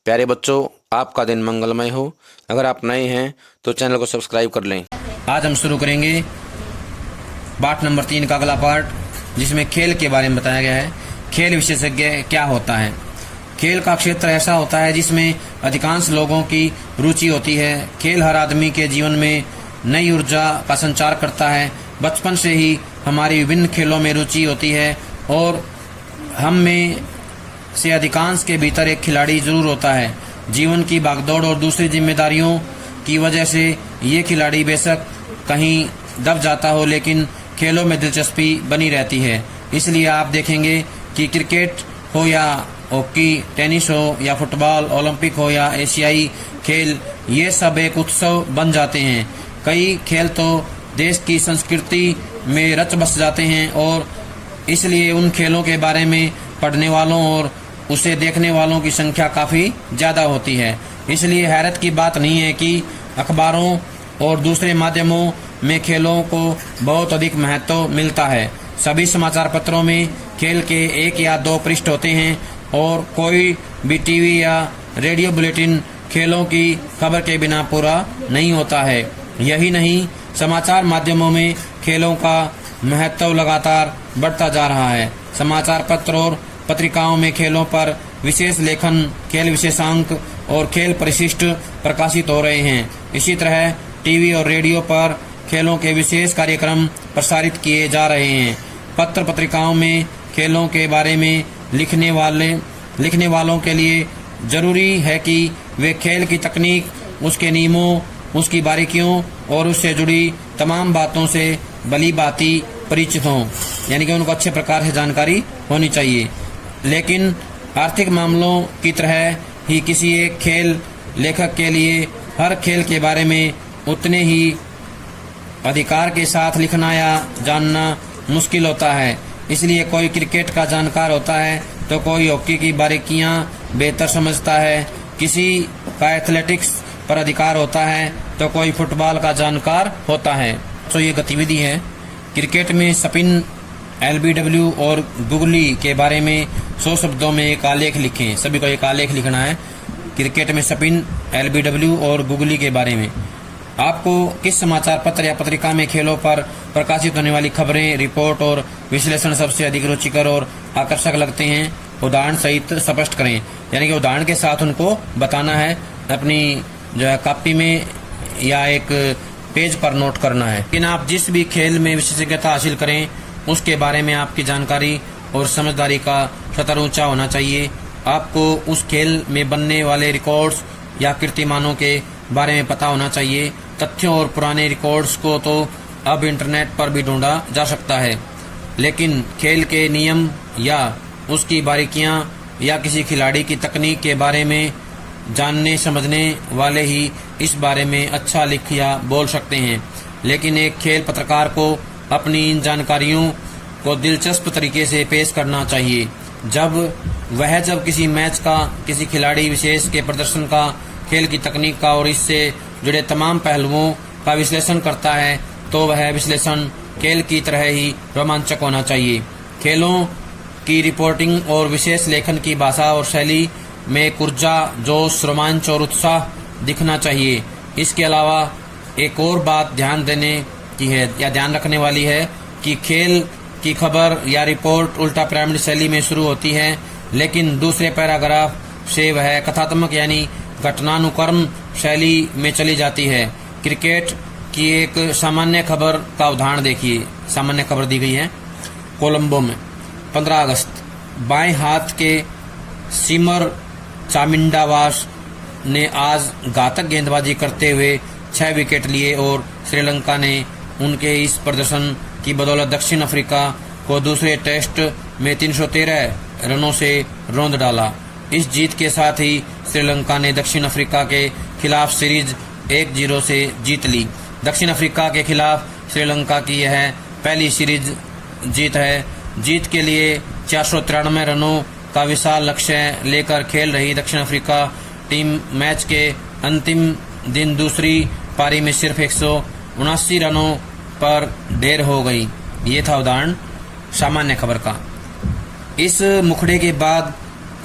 प्यारे बच्चों, आपका दिन मंगलमय हो। अगर आप नए हैं तो चैनल को सब्सक्राइब कर लें। आज हम शुरू करेंगे पाठ नंबर 3 का अगला पार्ट, जिसमें खेल के बारे में बताया गया है। खेल विशेषज्ञ क्या होता है। खेल का क्षेत्र ऐसा होता है जिसमें अधिकांश लोगों की रुचि होती है। खेल हर आदमी के जीवन में नई ऊर्जा का संचार करता है। बचपन से ही हमारी विभिन्न खेलों में रुचि होती है और हम में से अधिकांश के भीतर एक खिलाड़ी जरूर होता है। जीवन की भागदौड़ और दूसरी जिम्मेदारियों की वजह से ये खिलाड़ी बेशक कहीं दब जाता हो, लेकिन खेलों में दिलचस्पी बनी रहती है। इसलिए आप देखेंगे कि क्रिकेट हो या हॉकी, टेनिस हो या फुटबॉल, ओलंपिक हो या एशियाई खेल, ये सब एक उत्सव बन जाते हैं। कई खेल तो देश की संस्कृति में रच बस जाते हैं और इसलिए उन खेलों के बारे में पढ़ने वालों और उसे देखने वालों की संख्या काफी ज्यादा होती है। इसलिए हैरत की बात नहीं है कि अखबारों और दूसरे माध्यमों में खेलों को बहुत अधिक महत्व मिलता है। सभी समाचार पत्रों में खेल के 1 या 2 पृष्ठ होते हैं और कोई भी टीवी या रेडियो बुलेटिन खेलों की खबर के बिना पूरा नहीं होता है। यही नहीं, समाचार माध्यमों में खेलों का महत्व लगातार बढ़ता जा रहा है। समाचार पत्र और पत्रिकाओं में खेलों पर विशेष लेखन, खेल विशेषांक और खेल परिशिष्ट प्रकाशित हो रहे हैं। इसी तरह टीवी और रेडियो पर खेलों के विशेष कार्यक्रम प्रसारित किए जा रहे हैं। पत्र पत्रिकाओं में खेलों के बारे में लिखने वालों के लिए जरूरी है कि वे खेल की तकनीक, उसके नियमों, उसकी बारीकियों और उससे जुड़ी तमाम बातों से भली भांति परिचित हों, यानी कि उनको अच्छे प्रकार से जानकारी होनी चाहिए। लेकिन आर्थिक मामलों की तरह ही किसी एक खेल लेखक के लिए हर खेल के बारे में उतने ही अधिकार के साथ लिखना या जानना मुश्किल होता है। इसलिए कोई क्रिकेट का जानकार होता है तो कोई हॉकी की बारीकियां बेहतर समझता है, किसी का एथलेटिक्स पर अधिकार होता है तो कोई फुटबॉल का जानकार होता है। तो ये गतिविधि है। क्रिकेट में स्पिन, LBW और गुगली के बारे में 100 शब्दों में एक आलेख लिखें। सभी को एक आलेख लिखना है क्रिकेट में स्पिन, LBW और गुगली के बारे में। आपको किस समाचार पत्र या पत्रिका में खेलों पर प्रकाशित होने वाली खबरें, रिपोर्ट और विश्लेषण सबसे अधिक रुचिकर और आकर्षक लगते हैं? उदाहरण सहित स्पष्ट करें, यानी कि उदाहरण के साथ उनको बताना है। अपनी जो है कॉपी में या एक पेज पर नोट करना है। लेकिन आप जिस भी खेल में विशेषज्ञता हासिल करें उसके बारे में आपकी जानकारी और समझदारी का स्तर ऊंचा होना चाहिए। आपको उस खेल में बनने वाले रिकॉर्ड्स या कीर्तिमानों के बारे में पता होना चाहिए। तथ्यों और पुराने रिकॉर्ड्स को तो अब इंटरनेट पर भी ढूंढा जा सकता है, लेकिन खेल के नियम या उसकी बारीकियां या किसी खिलाड़ी की तकनीक के बारे में जानने समझने वाले ही इस बारे में अच्छा लिख या बोल सकते हैं। लेकिन एक खेल पत्रकार को अपनी इन जानकारियों को दिलचस्प तरीके से पेश करना चाहिए। जब किसी मैच का, किसी खिलाड़ी विशेष के प्रदर्शन का, खेल की तकनीक का और इससे जुड़े तमाम पहलुओं का विश्लेषण करता है तो वह विश्लेषण खेल की तरह ही रोमांचक होना चाहिए। खेलों की रिपोर्टिंग और विशेष लेखन की भाषा और शैली में एक ऊर्जा, जोश, रोमांच और उत्साह दिखना चाहिए। इसके अलावा एक और बात ध्यान देने की है या ध्यान रखने वाली है कि खेल की खबर या रिपोर्ट उल्टा पिरामिड शैली में शुरू होती है, लेकिन दूसरे पैराग्राफ से वह कथात्मक यानी घटनानुक्रम शैली में चली जाती है। क्रिकेट की एक सामान्य खबर का उदाहरण देखिए। सामान्य खबर दी गई है कोलंबो में 15 अगस्त। बाएं हाथ के सिमर चामिंडावास ने आज घातक गेंदबाजी करते हुए 6 विकेट लिए और श्रीलंका ने उनके इस प्रदर्शन की बदौलत दक्षिण अफ्रीका को दूसरे टेस्ट में 313 रनों से रौंद डाला। इस जीत के साथ ही श्रीलंका ने दक्षिण अफ्रीका के खिलाफ सीरीज 1-0 से जीत ली। दक्षिण अफ्रीका के खिलाफ श्रीलंका की यह पहली सीरीज जीत है। जीत के लिए 493 रनों का विशाल लक्ष्य लेकर खेल रही दक्षिण अफ्रीका टीम मैच के अंतिम दिन दूसरी पारी में सिर्फ 179 रनों पर ढेर हो गई। ये था उदाहरण सामान्य खबर का। इस मुखड़े के बाद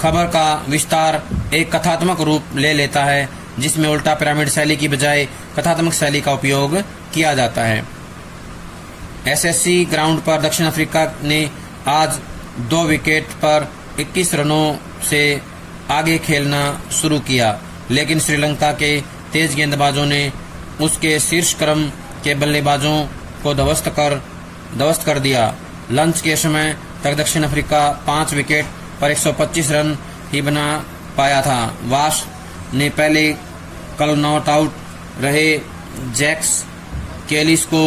खबर का विस्तार एक कथात्मक रूप ले लेता है, जिसमें उल्टा पिरामिड शैली की बजाय कथात्मक शैली का उपयोग किया जाता है। एसएससी ग्राउंड पर दक्षिण अफ्रीका ने आज 2 विकेट पर 21 रनों से आगे खेलना शुरू किया, लेकिन श्रीलंका के तेज गेंदबाजों ने उसके शीर्ष क्रम के बल्लेबाजों को ध्वस्त कर दिया। लंच के समय तक दक्षिण अफ्रीका 5 विकेट पर 125 रन ही बना पाया था। वाश ने पहले कल नॉट आउट रहे जैक्स केलिस को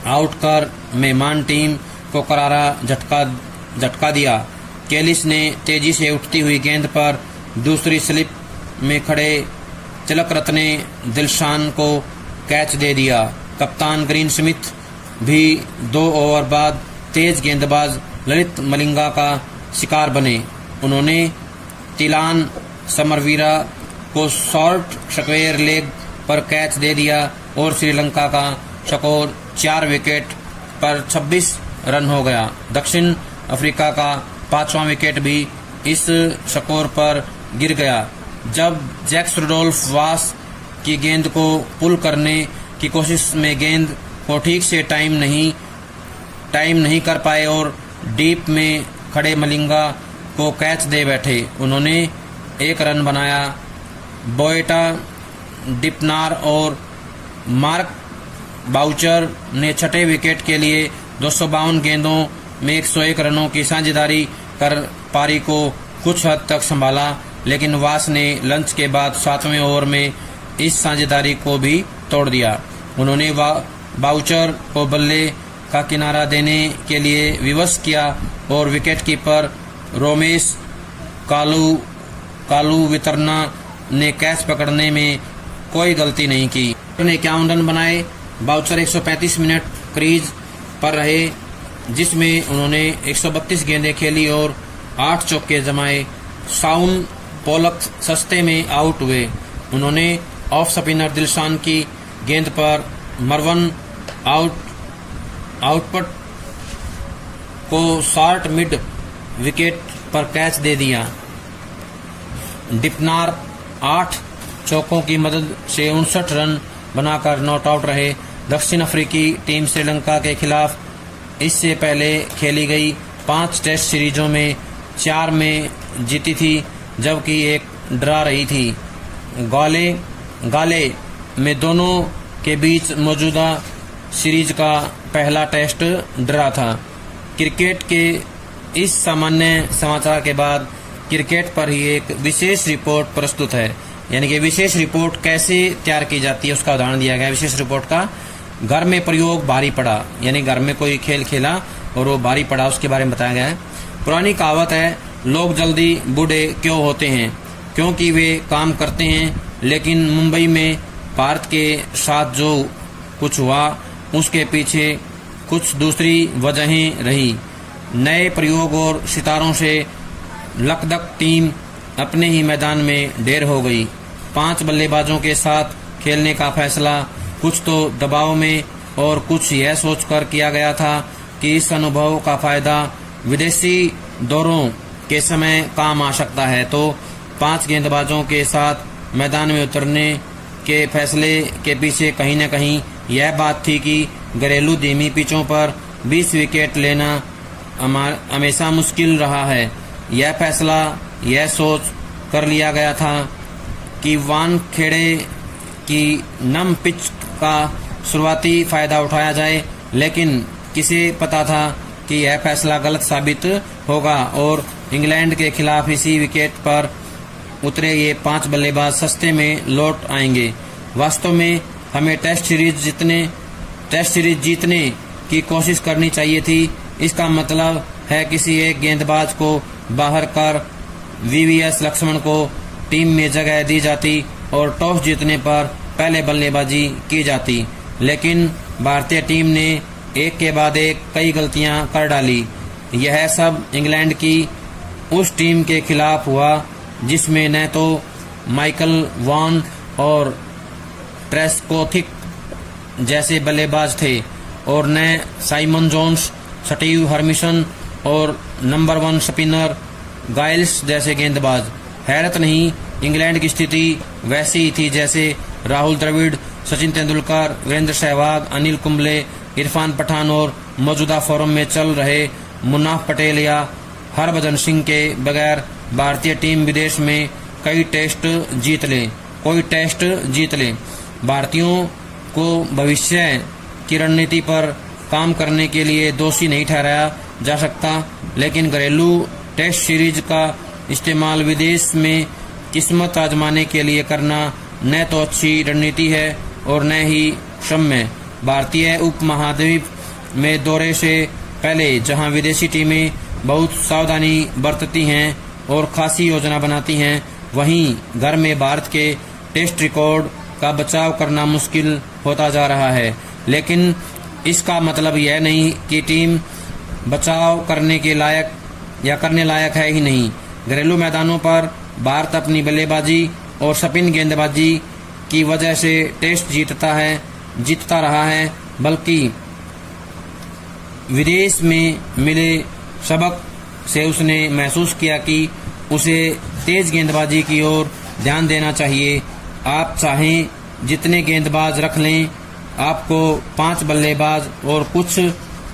आउट कर मेहमान टीम को करारा झटका दिया। केलिस ने तेजी से उठती हुई गेंद पर दूसरी स्लिप में खड़े तिलक रत्ने दिलशान को कैच दे दिया। कप्तान ग्रीन स्मिथ भी 2 ओवर बाद तेज गेंदबाज ललित मलिंगा का शिकार बने। उन्होंने तिलान समरवीरा को शॉर्ट स्क्वेयर लेग पर कैच दे दिया और श्रीलंका का स्कोर 4 विकेट पर 26 रन हो गया। दक्षिण अफ्रीका का 5वां विकेट भी इस स्कोर पर गिर गया, जब जैक्स रुडोल्फ वास की गेंद को पुल करने की कोशिश में गेंद को ठीक से टाइम नहीं कर पाए और डीप में खड़े मलिंगा को कैच दे बैठे। उन्होंने 1 रन बनाया। बोएटा, डिपनार और मार्क बाउचर ने छठे विकेट के लिए 252 गेंदों में 101 रनों की साझेदारी कर पारी को कुछ हद तक संभाला, लेकिन वास ने लंच के बाद 7वें ओवर में इस साझेदारी को भी तोड़ दिया। उन्होंने बाउचर को बल्ले का किनारा देने के लिए विवश किया और विकेटकीपर रोमेश कालू वितरना ने कैच पकड़ने में कोई गलती नहीं की। उन्होंने 51 रन बनाए। बाउचर 135 मिनट क्रीज पर रहे, जिसमें उन्होंने 132 गेंदें खेली और 8 चौके जमाए। शाउन पोलक सस्ते में आउट हुए। उन्होंने ऑफ स्पिनर दिलशान की गेंद पर मरवन आउटपुट को शॉर्ट मिड विकेट पर कैच दे दिया। डिपनार 8 चौकों की मदद से 59 रन बनाकर नॉट आउट रहे। दक्षिण अफ्रीकी टीम श्रीलंका के खिलाफ इससे पहले खेली गई 5 टेस्ट सीरीजों में 4 में जीती थी, जबकि 1 ड्रा रही थी। गाले में दोनों के बीच मौजूदा सीरीज का पहला टेस्ट ड्रा था। क्रिकेट के इस सामान्य समाचार के बाद क्रिकेट पर ही एक विशेष रिपोर्ट प्रस्तुत है। यानी कि विशेष रिपोर्ट कैसे तैयार की जाती है उसका उदाहरण दिया गया। विशेष रिपोर्ट का घर में प्रयोग भारी पड़ा, यानी घर में कोई खेल खेला और वो भारी पड़ा, उसके बारे में बताया गया है। पुरानी कहावत है, लोग जल्दी बूढ़े क्यों होते हैं? क्योंकि वे काम करते हैं। लेकिन मुंबई में भारत के साथ जो कुछ हुआ उसके पीछे कुछ दूसरी वजहें रही। नए प्रयोग और सितारों से लकदक टीम अपने ही मैदान में ढेर हो गई। 5 बल्लेबाजों के साथ खेलने का फैसला कुछ तो दबाव में और कुछ यह सोचकर किया गया था कि इस अनुभव का फायदा विदेशी दौरों के समय काम आ सकता है। तो 5 गेंदबाजों के साथ मैदान में उतरने के फैसले के पीछे कहीं न कहीं यह बात थी कि घरेलू धीमी पिचों पर 20 विकेट लेना हमेशा मुश्किल रहा है। यह फैसला यह सोच कर लिया गया था कि वानखेड़े की नम पिच का शुरुआती फायदा उठाया जाए, लेकिन किसे पता था कि यह फैसला गलत साबित होगा और इंग्लैंड के खिलाफ इसी विकेट पर उतरे ये 5 बल्लेबाज सस्ते में लौट आएंगे। वास्तव में हमें टेस्ट सीरीज जीतने की कोशिश करनी चाहिए थी। इसका मतलब है किसी एक गेंदबाज को बाहर कर वीवीएस लक्ष्मण को टीम में जगह दी जाती और टॉस जीतने पर पहले बल्लेबाजी की जाती। लेकिन भारतीय टीम ने एक के बाद एक कई गलतियां कर डाली। यह सब इंग्लैंड की उस टीम के खिलाफ हुआ जिसमें न तो माइकल वॉन और ट्रेस्कोथिक जैसे बल्लेबाज थे और न साइमन जोन्स, स्टीव हर्मिसन और नंबर 1 स्पिनर गाइल्स जैसे गेंदबाज। हैरत नहीं, इंग्लैंड की स्थिति वैसी ही थी जैसे राहुल द्रविड़, सचिन तेंदुलकर, वीरेंद्र सहवाग, अनिल कुंबले, इरफान पठान और मौजूदा फॉर्म में चल रहे मुन्नाफ पटेल या हरभजन सिंह के बगैर भारतीय टीम विदेश में कोई टेस्ट जीत ले। भारतीयों को भविष्य की रणनीति पर काम करने के लिए दोषी नहीं ठहराया जा सकता, लेकिन घरेलू टेस्ट सीरीज का इस्तेमाल विदेश में किस्मत आजमाने के लिए करना न तो अच्छी रणनीति है और न ही क्षम्य। भारतीय उपमहाद्वीप में दौरे से पहले जहां विदेशी टीमें बहुत सावधानी बरतती हैं और खासी योजना बनाती हैं, वहीं घर में भारत के टेस्ट रिकॉर्ड का बचाव करना मुश्किल होता जा रहा है। लेकिन इसका मतलब यह नहीं कि टीम बचाव करने के लायक या करने लायक है ही नहीं। घरेलू मैदानों पर भारत अपनी बल्लेबाजी और स्पिन गेंदबाजी की वजह से टेस्ट जीतता रहा है, बल्कि विदेश में मिले सबक से उसने महसूस किया कि उसे तेज गेंदबाजी की ओर ध्यान देना चाहिए। आप चाहें जितने गेंदबाज रख लें, आपको 5 बल्लेबाज और कुछ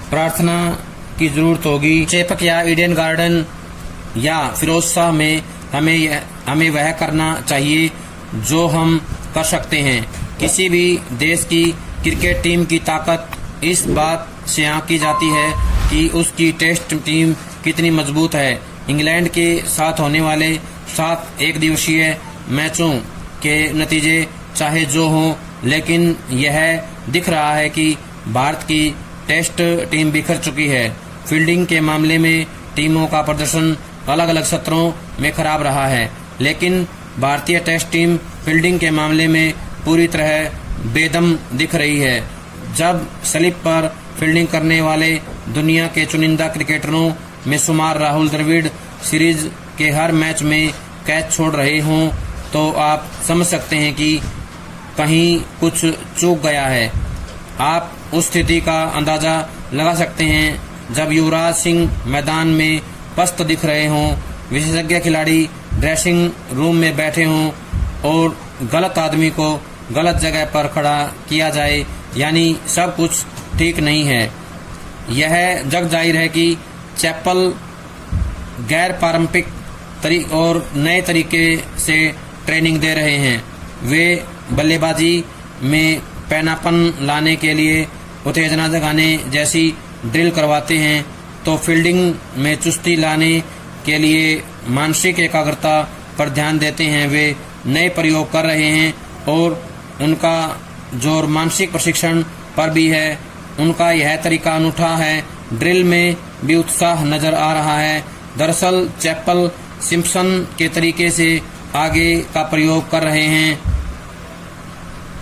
प्रार्थना की जरूरत होगी। चेपक या ईडन गार्डन या फिरोज शाह में हमें वह करना चाहिए जो हम कर सकते हैं। किसी भी देश की क्रिकेट टीम की ताकत इस बात से आंकी जाती है कि उसकी टेस्ट टीम कितनी मजबूत है। इंग्लैंड के साथ होने वाले 7 एकदिवसीय मैचों के नतीजे चाहे जो हों, लेकिन यह दिख रहा है कि भारत की टेस्ट टीम बिखर चुकी है। फील्डिंग के मामले में टीमों का प्रदर्शन अलग अलग सत्रों में खराब रहा है, लेकिन भारतीय टेस्ट टीम फील्डिंग के मामले में पूरी तरह बेदम दिख रही है। जब स्लिप पर फील्डिंग करने वाले दुनिया के चुनिंदा क्रिकेटरों में शुमार राहुल द्रविड़ सीरीज के हर मैच में कैच छोड़ रहे हों, तो आप समझ सकते हैं कि कहीं कुछ चूक गया है। आप उस स्थिति का अंदाजा लगा सकते हैं जब युवराज सिंह मैदान में पस्त दिख रहे हों, विशेषज्ञ खिलाड़ी ड्रेसिंग रूम में बैठे हों और गलत आदमी को गलत जगह पर खड़ा किया जाए, यानी सब कुछ ठीक नहीं है। यह जग जाहिर है कि चैपल गैर पारंपरिक और नए तरीके से ट्रेनिंग दे रहे हैं। वे बल्लेबाजी में पैनापन लाने के लिए उत्तेजना जगाने जैसी ड्रिल करवाते हैं, तो फील्डिंग में चुस्ती लाने के लिए मानसिक एकाग्रता पर ध्यान देते हैं। वे नए प्रयोग कर रहे हैं और उनका जोर मानसिक प्रशिक्षण पर भी है। उनका यह तरीका अनूठा है। ड्रिल में भी उत्साह नजर आ रहा है। दरअसल चैपल सिम्पसन के तरीके से आगे का प्रयोग कर रहे हैं।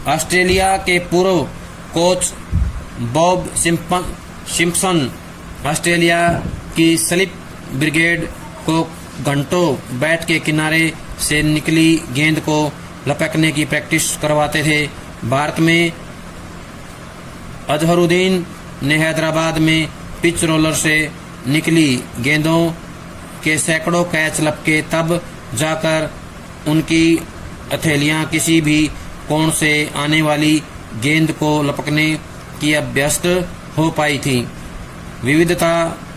ऑस्ट्रेलिया के पूर्व कोच बॉब सिम्पसन ऑस्ट्रेलिया की स्लिप ब्रिगेड को घंटों बैट के किनारे से निकली गेंद को लपकने की प्रैक्टिस करवाते थे। भारत में अजहरुद्दीन ने हैदराबाद में पिच रोलर से निकली गेंदों के सैकड़ों कैच लपके, तब जाकर उनकी हथेलियां किसी भी कोण से आने वाली गेंद को लपकने की अभ्यस्त हो पाई थी। विविधता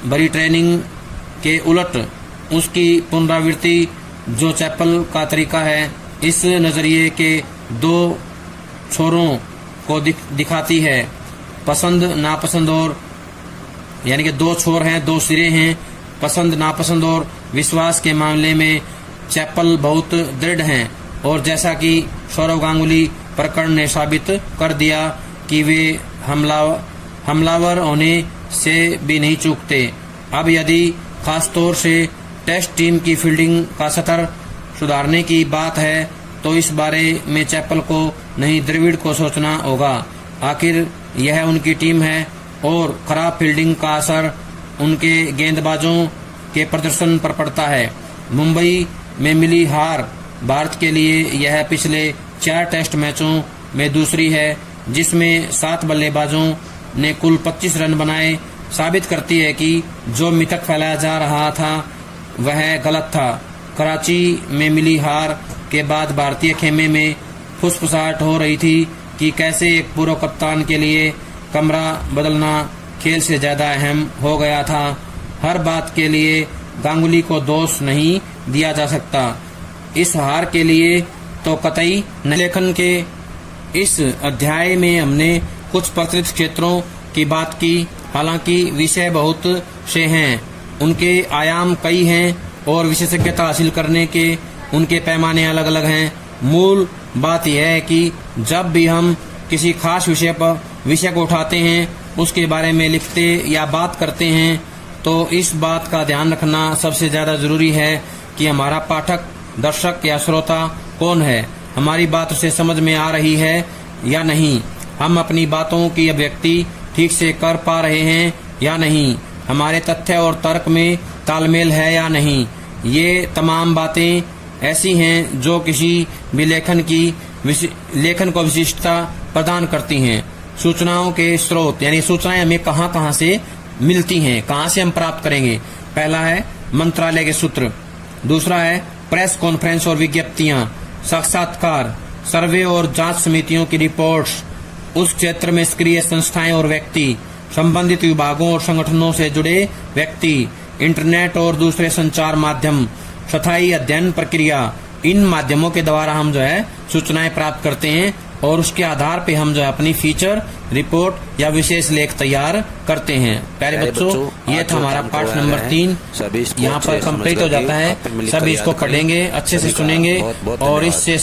भरी ट्रेनिंग के उलट उसकी पुनरावृत्ति जो चैपल का तरीका है, इस नजरिए के 2 छोरों को दिखाती है, पसंद नापसंद और यानी कि 2 छोर हैं, 2 सिरे हैं। पसंद नापसंद और विश्वास के मामले में चैपल बहुत दृढ़ हैं और जैसा कि सौरव गांगुली प्रकरण ने साबित कर दिया कि वे हमलावर होने से भी नहीं चूकते। अब यदि खासतौर से टेस्ट टीम की फील्डिंग का स्तर सुधारने की बात है, तो इस बारे में चैपल को नहीं द्रविड़ को सोचना होगा। आखिर यह उनकी टीम है और खराब फील्डिंग का असर उनके गेंदबाजों के प्रदर्शन पर पड़ता है। मुंबई में मिली हार भारत के लिए यह पिछले 4 टेस्ट मैचों में दूसरी है, जिसमें 7 बल्लेबाजों ने कुल 25 रन बनाए, साबित करती है कि जो मिथक फैलाया जा रहा था वह गलत था। कराची में मिली हार के बाद भारतीय खेमे में फुसफुसाहट हो रही थी कि कैसे एक पूर्व कप्तान के लिए कमरा बदलना खेल से ज्यादा अहम हो गया था। हर बात के लिए गांगुली को दोष नहीं दिया जा सकता। इस हार के लिए तो कतई नहीं। लेखन के इस अध्याय में हमने कुछ प्रचलित क्षेत्रों की बात की। हालांकि विषय बहुत से हैं, उनके आयाम कई हैं और विशेषज्ञता हासिल करने के उनके पैमाने अलग अलग हैं। मूल बात यह है कि जब भी हम किसी खास विषय को उठाते हैं, उसके बारे में लिखते या बात करते हैं, तो इस बात का ध्यान रखना सबसे ज्यादा जरूरी है कि हमारा पाठक, दर्शक या श्रोता कौन है, हमारी बात उसे समझ में आ रही है या नहीं, हम अपनी बातों की अभिव्यक्ति ठीक से कर पा रहे हैं या नहीं, हमारे तथ्य और तर्क में तालमेल है या नहीं। ये तमाम बातें ऐसी हैं जो किसी भी लेखन को विशिष्टता प्रदान करती हैं। सूचनाओं के स्रोत, यानी सूचनाएं हमें कहाँ से मिलती हैं, कहाँ से हम प्राप्त करेंगे। पहला है मंत्रालय के सूत्र, दूसरा है प्रेस कॉन्फ्रेंस और विज्ञप्तियां, साक्षात्कार, सर्वे और जांच समितियों की रिपोर्ट्स, उस क्षेत्र में सक्रिय संस्थाएं और व्यक्ति, संबंधित विभागों और संगठनों से जुड़े व्यक्ति, इंटरनेट और दूसरे संचार माध्यम, स्थायी अध्ययन प्रक्रिया। इन माध्यमों के द्वारा हम जो है सूचनाएं प्राप्त करते हैं और उसके आधार पे हम जो है अपनी फीचर, रिपोर्ट या विशेष लेख तैयार करते हैं। प्यारे बच्चों, ये था हमारा पाठ नंबर 3 यहाँ पर कंप्लीट हो जाता है। सभी इसको पढ़ेंगे, अच्छे से सुनेंगे और इससे